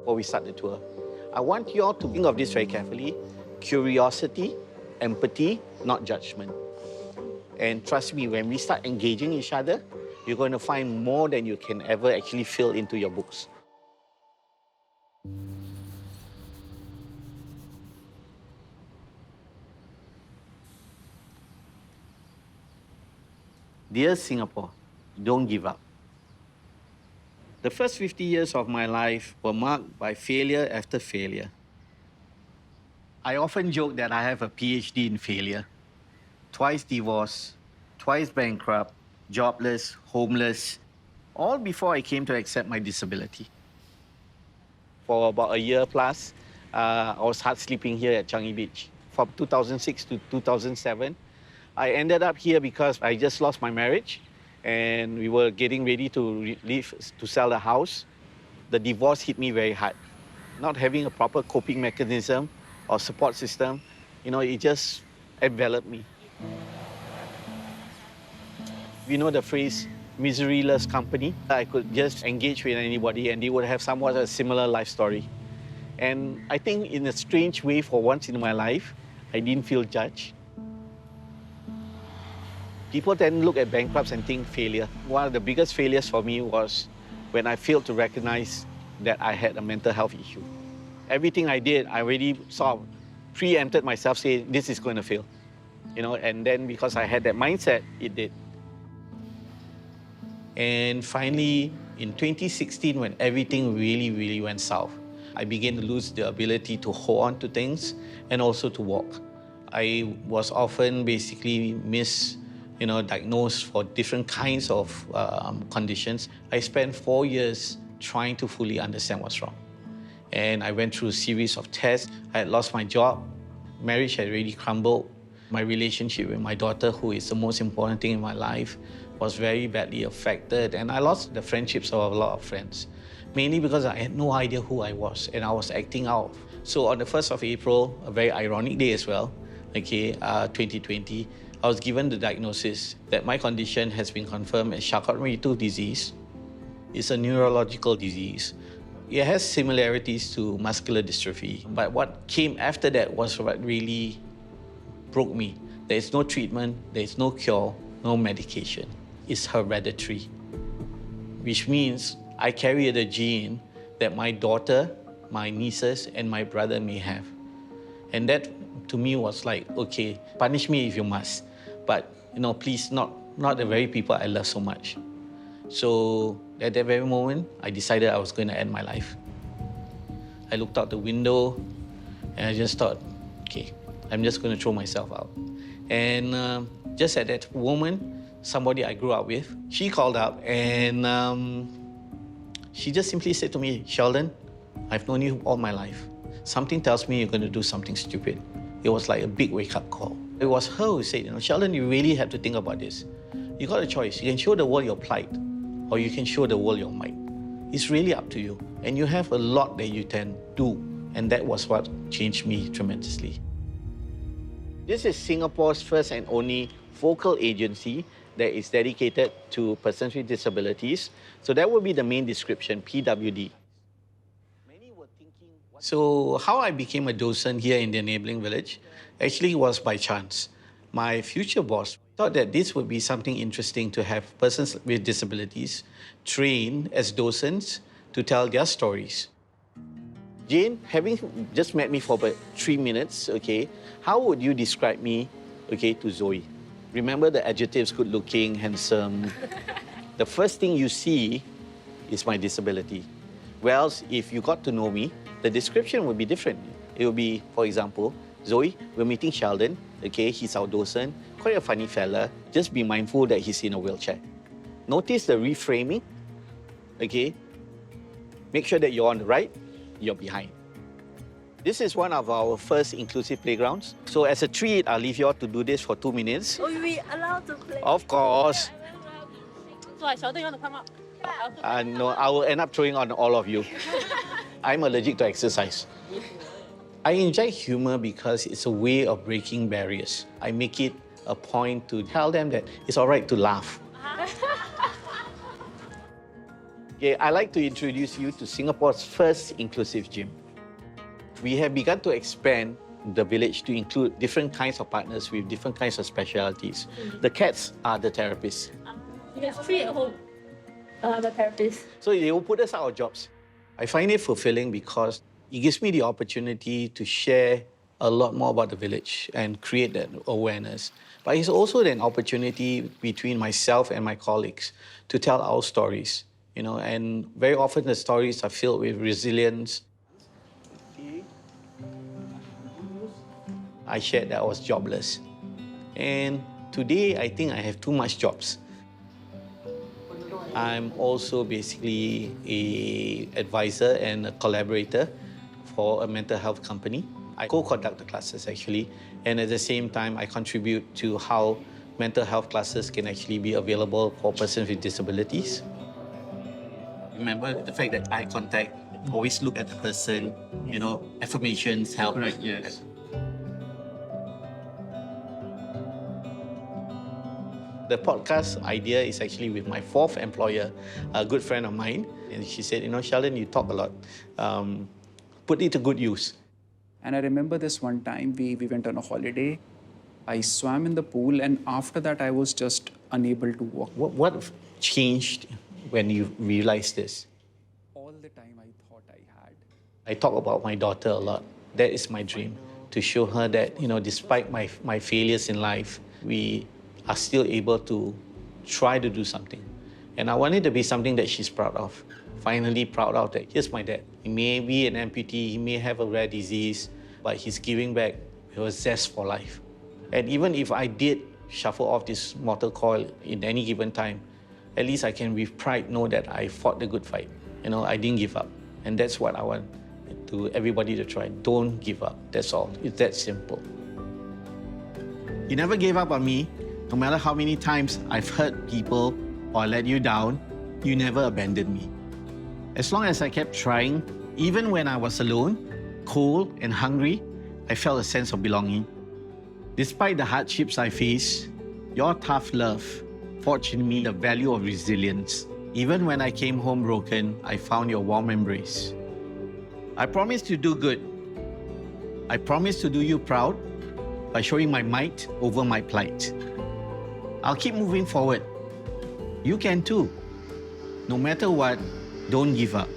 before we start the tour. I want you all to think of this very carefully. Curiosity, empathy, not judgment. And trust me, when we start engaging each other, you're going to find more than you can ever actually fill into your books. Dear Singapore, don't give up. The first 50 years of my life were marked by failure after failure. I often joke that I have a PhD in failure. Twice divorced, twice bankrupt, jobless, homeless, all before I came to accept my disability. For about a year plus, I was hard sleeping here at Changi Beach. From 2006 to 2007, I ended up here because I just lost my marriage and we were getting ready to leave to sell the house. The divorce hit me very hard. Not having a proper coping mechanism or support system, it just enveloped me. You know the phrase, misery loves company? I could just engage with anybody and they would have somewhat a similar life story. And I think in a strange way, for once in my life, I didn't feel judged. People tend to look at bankrupts and think failure. One of the biggest failures for me was when I failed to recognize that I had a mental health issue. Everything I did, I already sort of preempted myself, saying, this is going to fail. And then because I had that mindset, it did. And finally, in 2016, when everything really, really went south, I began to lose the ability to hold on to things and also to walk. I was often basically diagnosed for different kinds of conditions. I spent 4 years trying to fully understand what's wrong. And I went through a series of tests. I had lost my job. Marriage had really crumbled. My relationship with my daughter, who is the most important thing in my life, was very badly affected. And I lost the friendships of a lot of friends, mainly because I had no idea who I was and I was acting out. So on the 1st of April, a very ironic day as well, 2020, I was given the diagnosis that my condition has been confirmed as Charcot-Marie-Tooth disease. It's a neurological disease. It has similarities to muscular dystrophy, but what came after that was what really broke me. There is no treatment, there is no cure, no medication. It's hereditary, which means I carry the gene that my daughter, my nieces, and my brother may have. And that, to me, was like, okay, punish me if you must, but please, not the very people I love so much. So at that very moment, I decided I was going to end my life. I looked out the window and I just thought, okay, I'm just going to throw myself out. And just at that moment, somebody I grew up with, she called up and she just simply said to me, Sheldon, I've known you all my life. Something tells me you're going to do something stupid. It was like a big wake-up call. It was her who said, Sheldon, you really have to think about this. You got a choice. You can show the world your plight, or you can show the world your might. It's really up to you. And you have a lot that you can do. And that was what changed me tremendously. This is Singapore's first and only vocal agency that is dedicated to persons with disabilities. So that would be the main description, PWD. So how I became a docent here in the Enabling Village actually was by chance. My future boss thought that this would be something interesting to have persons with disabilities trained as docents to tell their stories. Jane, having just met me for about 3 minutes, how would you describe me, to Zoe? Remember the adjectives, good looking, handsome. The first thing you see is my disability. Well, if you got to know me, the description would be different. It would be, for example, Zoe, we're meeting Sheldon, he's our docent, quite a funny fella. Just be mindful that he's in a wheelchair. Notice the reframing, Make sure that you're on the right, you're behind. This is one of our first inclusive playgrounds. So as a treat, I'll leave you all to do this for 2 minutes. Oh, we allowed to play? Of course. So, Sheldon, you want to come up? No, I will end up throwing on all of you. I'm allergic to exercise. I enjoy humor because it's a way of breaking barriers. I make it a point to tell them that it's all right to laugh. Okay, I'd like to introduce you to Singapore's first inclusive gym. We have begun to expand the village to include different kinds of partners with different kinds of specialities. The cats are the therapists. You have 3 at home. The therapist. So they will put us out of jobs. I find it fulfilling because it gives me the opportunity to share a lot more about the village and create that awareness. But it's also an opportunity between myself and my colleagues to tell our stories, you know, and very often the stories are filled with resilience. I shared that I was jobless. And today, I think I have too much jobs. I'm also basically an advisor and a collaborator for a mental health company. I co-conduct the classes actually, and at the same time, I contribute to how mental health classes can actually be available for persons with disabilities. Remember the fact that eye contact, always look at the person, you know, affirmations help. Correct, yes. The podcast idea is actually with my 4th employer, a good friend of mine. And she said, you know, Sheldon, you talk a lot. Put it to good use. And I remember this one time we went on a holiday. I swam in the pool, and after that I was just unable to walk. What changed when you realized this? All the time I thought I had. I talk about my daughter a lot. That is my dream, to show her that, you know, despite my failures in life, we are still able to try to do something. And I want it to be something that she's proud of. Finally proud of that. Here's my dad. He may be an amputee, he may have a rare disease, but he's giving back with a zest for life. And even if I did shuffle off this mortal coil in any given time, at least I can with pride know that I fought the good fight. You know, I didn't give up. And that's what I want to everybody to try. Don't give up. That's all. It's that simple. You never gave up on me. No matter how many times I've hurt people or let you down, you never abandoned me. As long as I kept trying, even when I was alone, cold and hungry, I felt a sense of belonging. Despite the hardships I faced, your tough love forged in me the value of resilience. Even when I came home broken, I found your warm embrace. I promise to do good. I promise to do you proud by showing my might over my plight. I'll keep moving forward. You can too. No matter what, don't give up.